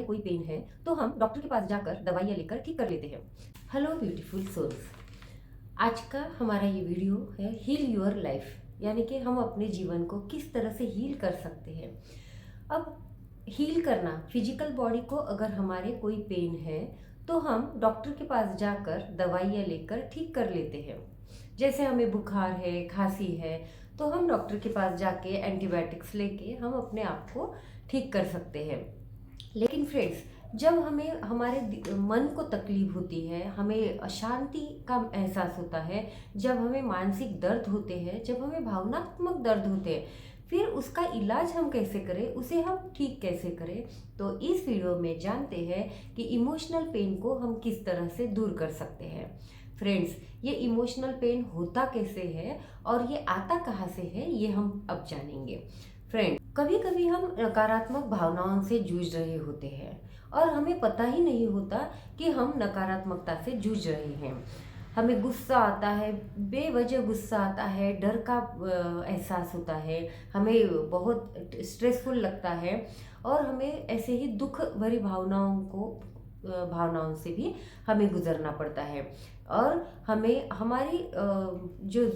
हमारे कोई पेन है तो हम डॉक्टर के पास जाकर दवाइयाँ लेकर ठीक कर लेते हैं। हेलो ब्यूटीफुल सोल्स, आज का हमारा ये वीडियो है हील योर लाइफ, यानी कि हम अपने जीवन को किस तरह से हील कर सकते हैं। अब हील करना, फिजिकल बॉडी को अगर हमारे कोई पेन है तो हम डॉक्टर के पास जाकर दवाइयाँ लेकर ठीक कर लेते हैं। जैसे हमें बुखार है, खांसी है, तो हम डॉक्टर के पास जाके एंटीबायोटिक्स लेके हम अपने आप को ठीक कर सकते हैं। लेकिन फ्रेंड्स, जब हमें हमारे मन को तकलीफ होती है, हमें अशांति का एहसास होता है, जब हमें मानसिक दर्द होते हैं, जब हमें भावनात्मक दर्द होते हैं, फिर उसका इलाज हम कैसे करें, उसे हम ठीक कैसे करें, तो इस वीडियो में जानते हैं कि इमोशनल पेन को हम किस तरह से दूर कर सकते हैं। फ्रेंड्स, ये इमोशनल पेन होता कैसे है और ये आता कहाँ से है, ये हम अब जानेंगे। फ्रेंड, कभी कभी हम नकारात्मक भावनाओं से जूझ रहे होते हैं और हमें पता ही नहीं होता कि हम नकारात्मकता से जूझ रहे हैं। हमें गुस्सा आता है, बेवजह गुस्सा आता है, डर का एहसास होता है, हमें बहुत स्ट्रेसफुल लगता है और हमें ऐसे ही दुख भरी भावनाओं से भी हमें गुजरना पड़ता है। और हमें हमारी जो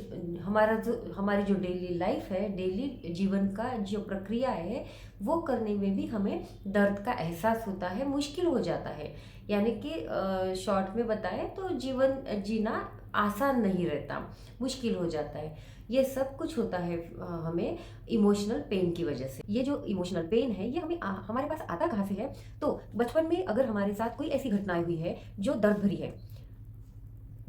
डेली लाइफ है, डेली जीवन का जो प्रक्रिया है, वो करने में भी हमें दर्द का एहसास होता है, मुश्किल हो जाता है। यानी कि शॉर्ट में बताएं तो जीवन जीना आसान नहीं रहता, मुश्किल हो जाता है। ये सब कुछ होता है हमें इमोशनल पेन की वजह से। ये जो इमोशनल पेन है, ये हमारे पास आता कहाँ से है? तो बचपन में अगर हमारे साथ कोई ऐसी घटनाएं हुई है जो दर्द भरी है,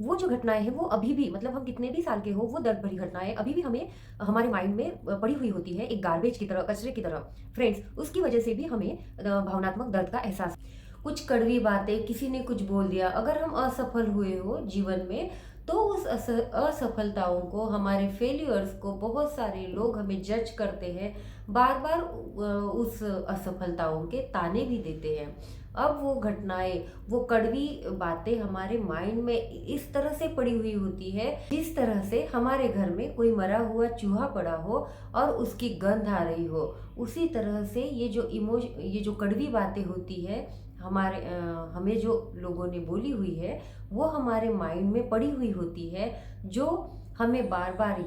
वो जो घटनाएं हैं वो अभी भी, मतलब हम कितने भी साल के हो, वो दर्द भरी घटनाएं अभी भी हमें हमारे माइंड में पड़ी हुई होती है, एक गार्बेज की तरह, कचरे की तरह। फ्रेंड्स, उसकी वजह से भी हमें भावनात्मक दर्द का एहसास, कुछ कड़वी बातें, किसी ने कुछ बोल दिया, अगर हम असफल हुए हो जीवन में, तो उस असफलताओं को, हमारे फेलियर्स को बहुत सारे लोग हमें जज करते हैं, बार बार उस असफलताओं के ताने भी देते हैं। अब वो घटनाएं, वो कड़वी बातें हमारे माइंड में इस तरह से पड़ी हुई होती है, जिस तरह से हमारे घर में कोई मरा हुआ चूहा पड़ा हो और उसकी गंध आ रही हो। उसी तरह से ये जो कड़वी बातें होती है, हमें जो लोगों ने बोली हुई है, वो हमारे माइंड में पड़ी हुई होती है, जो हमें बार बार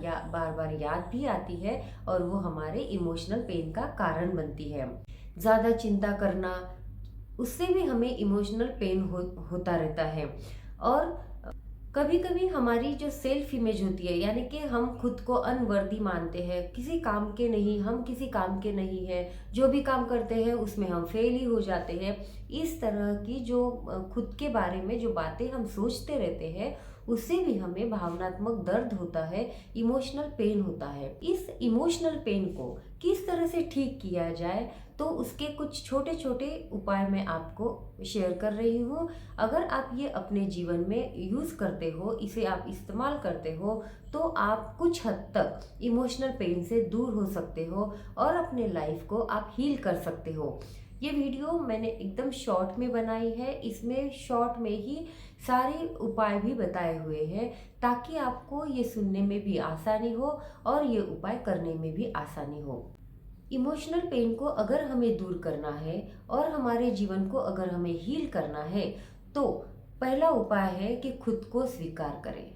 याद भी आती है और वो हमारे इमोशनल पेन का कारण बनती है। ज़्यादा चिंता करना, उससे भी हमें इमोशनल पेन होता रहता है। और कभी कभी हमारी जो सेल्फ इमेज होती है, यानी कि हम खुद को अनवर्दी मानते हैं, किसी काम के नहीं, हम किसी काम के नहीं है, जो भी काम करते हैं उसमें हम फेल ही हो जाते हैं। इस तरह की जो खुद के बारे में जो बातें हम सोचते रहते हैं, उससे भी हमें भावनात्मक दर्द होता है, इमोशनल पेन होता है। इस इमोशनल पेन को किस तरह से ठीक किया जाए, तो उसके कुछ छोटे छोटे उपाय मैं आपको शेयर कर रही हूँ। अगर आप ये अपने जीवन में यूज़ करते हो, इसे आप इस्तेमाल करते हो, तो आप कुछ हद तक इमोशनल पेन से दूर हो सकते हो और अपने लाइफ को आप हील कर सकते हो। ये वीडियो मैंने एकदम शॉर्ट में बनाई है, इसमें शॉर्ट में ही सारे उपाय भी बताए हुए हैं, ताकि आपको ये सुनने में भी आसानी हो और ये उपाय करने में भी आसानी हो। इमोशनल पेन को अगर हमें दूर करना है और हमारे जीवन को अगर हमें हील करना है, तो पहला उपाय है कि खुद को स्वीकार करें।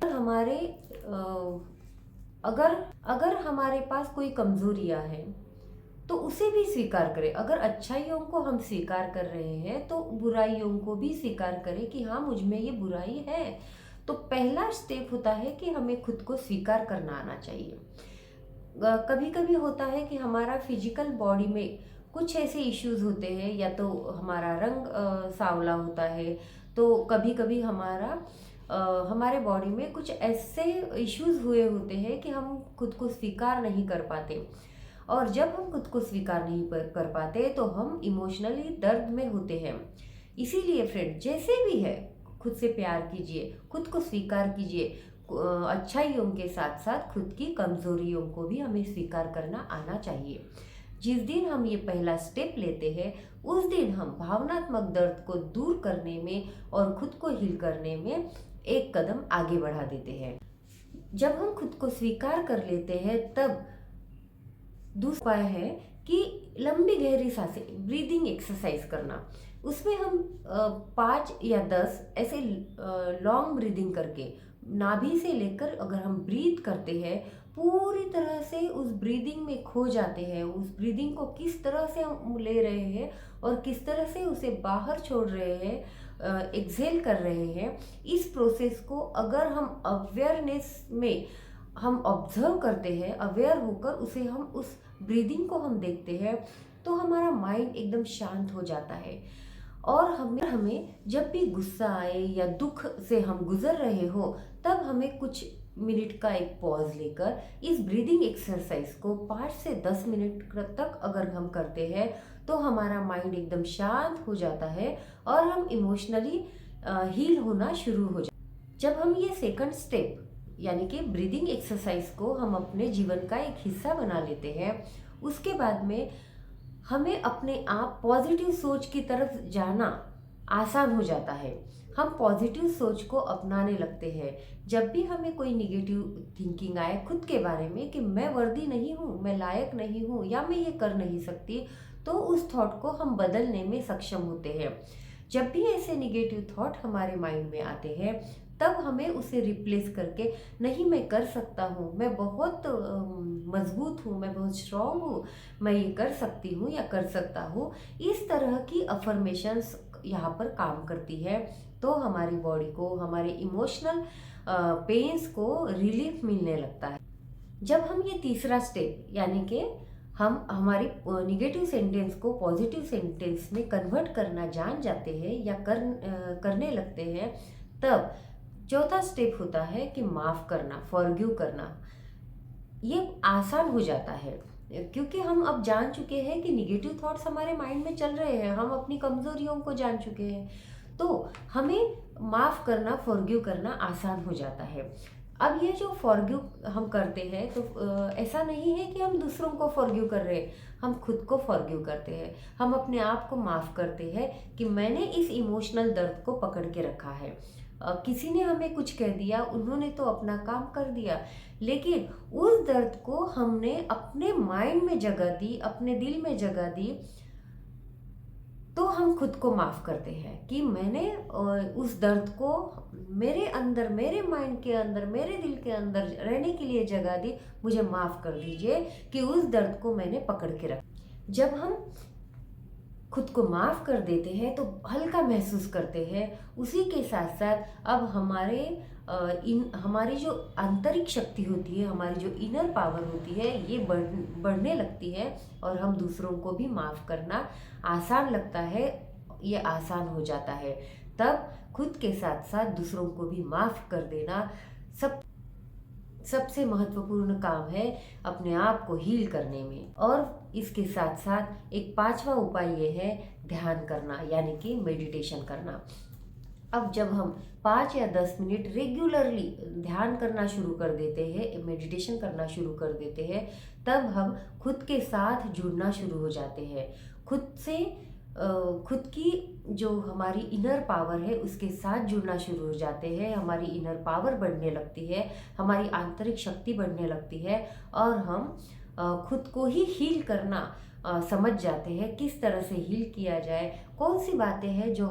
अगर हमारे पास कोई कमजोरियां हैं, तो उसे भी स्वीकार करें। अगर अच्छाइयों को हम स्वीकार कर रहे हैं, तो बुराइयों को भी स्वीकार करें कि हाँ, मुझ में ये बुराई है। तो पहला स्टेप होता है कि हमें खुद को स्वीकार करना आना चाहिए। कभी कभी होता है कि हमारा फिजिकल बॉडी में कुछ ऐसे इश्यूज होते हैं, या तो हमारा रंग सांवला होता है, तो कभी कभी हमारे बॉडी में कुछ ऐसे इश्यूज हुए होते हैं कि हम खुद को स्वीकार नहीं कर पाते। और जब हम खुद को स्वीकार नहीं कर पाते, तो हम इमोशनली दर्द में होते हैं। इसीलिए फ्रेंड, जैसे भी है, खुद से प्यार कीजिए, खुद को स्वीकार कीजिए। अच्छाइयों के साथ साथ खुद की कमजोरियों को भी हमें स्वीकार करना आना चाहिए। जिस दिन हम ये पहला स्टेप लेते हैं, उस दिन हम भावनात्मक दर्द को दूर करने में और खुद को हील करने में एक कदम आगे बढ़ा देते हैं। जब हम खुद को स्वीकार कर लेते हैं, तब दूसरा उपाय है कि लंबी गहरी सांसें, ब्रीदिंग एक्सरसाइज करना। उसमें हम 5 या 10 ऐसे लॉन्ग ब्रीदिंग करके नाभि से लेकर अगर हम ब्रीथ करते हैं, पूरी तरह से उस ब्रीदिंग में खो जाते हैं, उस ब्रीदिंग को किस तरह से हम ले रहे हैं और किस तरह से उसे बाहर छोड़ रहे हैं, एक्सहेल कर रहे हैं, इस प्रोसेस को अगर हम अवेयरनेस में हम ऑब्जर्व करते हैं, अवेयर होकर उसे हम उस ब्रीदिंग को हम देखते हैं, तो हमारा माइंड एकदम शांत हो जाता है। और हमें हमें जब भी गुस्सा आए या दुख से हम गुजर रहे हो, तब हमें कुछ मिनट का एक पॉज लेकर इस ब्रीदिंग एक्सरसाइज को 5 से 10 मिनट तक अगर हम करते हैं, तो हमारा माइंड एकदम शांत हो जाता है और हम इमोशनली हील होना शुरू हो जाता। जब हम ये सेकंड स्टेप यानी कि ब्रीदिंग एक्सरसाइज को हम अपने जीवन का एक हिस्सा बना लेते हैं, उसके बाद में हमें अपने आप पॉजिटिव सोच की तरफ जाना आसान हो जाता है। हम पॉजिटिव सोच को अपनाने लगते हैं। जब भी हमें कोई निगेटिव थिंकिंग आए खुद के बारे में कि मैं वर्दी नहीं हूँ, मैं लायक नहीं हूँ या मैं ये कर नहीं सकती, तो उस थॉट को हम बदलने में सक्षम होते हैं। जब भी ऐसे निगेटिव थॉट हमारे माइंड में आते हैं, तब हमें उसे रिप्लेस करके नहीं, मैं कर सकता हूँ, मैं बहुत मजबूत हूँ, मैं बहुत स्ट्रांग हूँ, मैं ये कर सकती हूँ या कर सकता हूँ, इस तरह की अफर्मेशंस यहाँ पर काम करती है। तो हमारी बॉडी को, हमारे इमोशनल पेन्स को रिलीफ मिलने लगता है। जब हम ये तीसरा स्टेप यानी कि हम हमारी निगेटिव सेंटेंस को पॉजिटिव सेंटेंस में कन्वर्ट करना जान जाते हैं या करने लगते हैं, तब चौथा स्टेप होता है कि माफ़ करना, फॉरगिव करना। ये आसान हो जाता है क्योंकि हम अब जान चुके हैं कि निगेटिव थॉट्स हमारे माइंड में चल रहे हैं, हम अपनी कमज़ोरियों को जान चुके हैं, तो हमें माफ़ करना, फॉरगिव करना आसान हो जाता है। अब ये जो फॉरगिव हम करते हैं, तो ऐसा नहीं है कि हम दूसरों को फॉरगिव कर रहे हैं, हम खुद को फॉरगिव करते हैं। हम अपने आप को माफ़ करते हैं कि मैंने इस इमोशनल दर्द को पकड़ के रखा है। किसी ने हमें कुछ कह दिया, उन्होंने तो अपना काम कर दिया, लेकिन उस दर्द को हमने अपने माइंड में जगह दी, अपने दिल में जगह दी, तो हम खुद को माफ़ करते हैं कि मैंने उस दर्द को मेरे अंदर, मेरे माइंड के अंदर, मेरे दिल के अंदर रहने के लिए जगह दी, मुझे माफ़ कर दीजिए कि उस दर्द को मैंने पकड़ के रखा। जब हम खुद को माफ़ कर देते हैं तो हल्का महसूस करते हैं। उसी के साथ साथ अब हमारी जो आंतरिक शक्ति होती है, हमारी जो इनर पावर होती है, ये बढ़ने लगती है और हम दूसरों को भी माफ़ करना आसान लगता है, ये आसान हो जाता है। तब खुद के साथ साथ दूसरों को भी माफ़ कर देना सबसे महत्वपूर्ण काम है अपने आप को हील करने में। और इसके साथ साथ एक पांचवा उपाय ये है ध्यान करना, यानी कि मेडिटेशन करना। अब जब हम 5 या 10 मिनट रेगुलरली ध्यान करना शुरू कर देते हैं, मेडिटेशन करना शुरू कर देते हैं, तब हम खुद के साथ जुड़ना शुरू हो जाते हैं। खुद की जो हमारी इनर पावर है उसके साथ जुड़ना शुरू हो जाते हैं। हमारी इनर पावर बढ़ने लगती है, हमारी आंतरिक शक्ति बढ़ने लगती है और हम खुद को ही हील करना समझ जाते हैं। किस तरह से हील किया जाए, कौन सी बातें हैं जो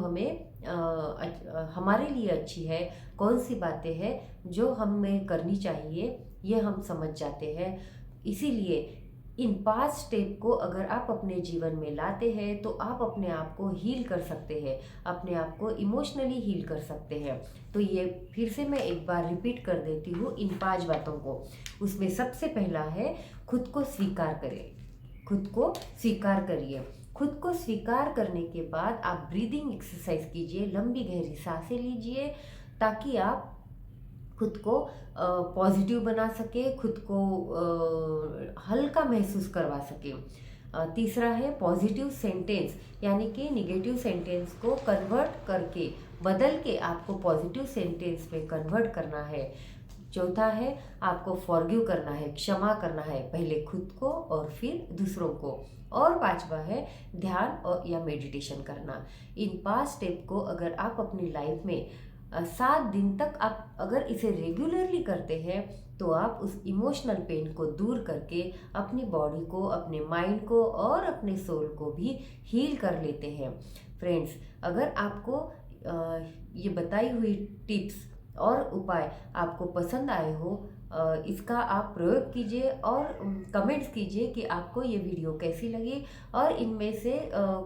हमारे लिए अच्छी है, कौन सी बातें हैं जो हमें करनी चाहिए, ये हम समझ जाते हैं। इसीलिए इन 5 स्टेप को अगर आप अपने जीवन में लाते हैं तो आप अपने आप को हील कर सकते हैं, अपने आप को इमोशनली हील कर सकते हैं। तो ये फिर से मैं एक बार रिपीट कर देती हूँ इन 5 बातों को। उसमें सबसे पहला है खुद को स्वीकार करें, खुद को स्वीकार करिए। खुद को स्वीकार करने के बाद आप ब्रीदिंग एक्सरसाइज कीजिए, लंबी गहरी सांसें लीजिए, ताकि आप खुद को पॉजिटिव बना सके, खुद को हल्का महसूस करवा सके। तीसरा है पॉजिटिव सेंटेंस, यानी कि निगेटिव सेंटेंस को कन्वर्ट करके, बदल के आपको पॉजिटिव सेंटेंस में कन्वर्ट करना है। चौथा है आपको फॉरगिव करना है, क्षमा करना है, पहले खुद को और फिर दूसरों को। और पांचवा है ध्यान या मेडिटेशन करना। इन 5 स्टेप को अगर आप अपनी लाइफ में 7 दिन तक आप अगर इसे रेगुलरली करते हैं, तो आप उस इमोशनल पेन को दूर करके अपनी बॉडी को, अपने माइंड को और अपने सोल को भी हील कर लेते हैं। फ्रेंड्स, अगर आपको ये बताई हुई टिप्स और उपाय आपको पसंद आए हो, इसका आप प्रयोग कीजिए और कमेंट्स कीजिए कि आपको ये वीडियो कैसी लगी और इनमें से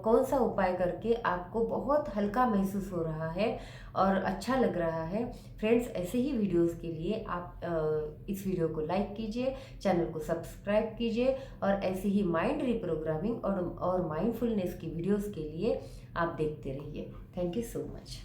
कौन सा उपाय करके आपको बहुत हल्का महसूस हो रहा है और अच्छा लग रहा है। फ्रेंड्स, ऐसे ही वीडियोस के लिए आप इस वीडियो को लाइक कीजिए, चैनल को सब्सक्राइब कीजिए और ऐसे ही माइंड रिप्रोग्रामिंग और माइंडफुलनेस की वीडियोस के लिए आप देखते रहिए। Thank you so much.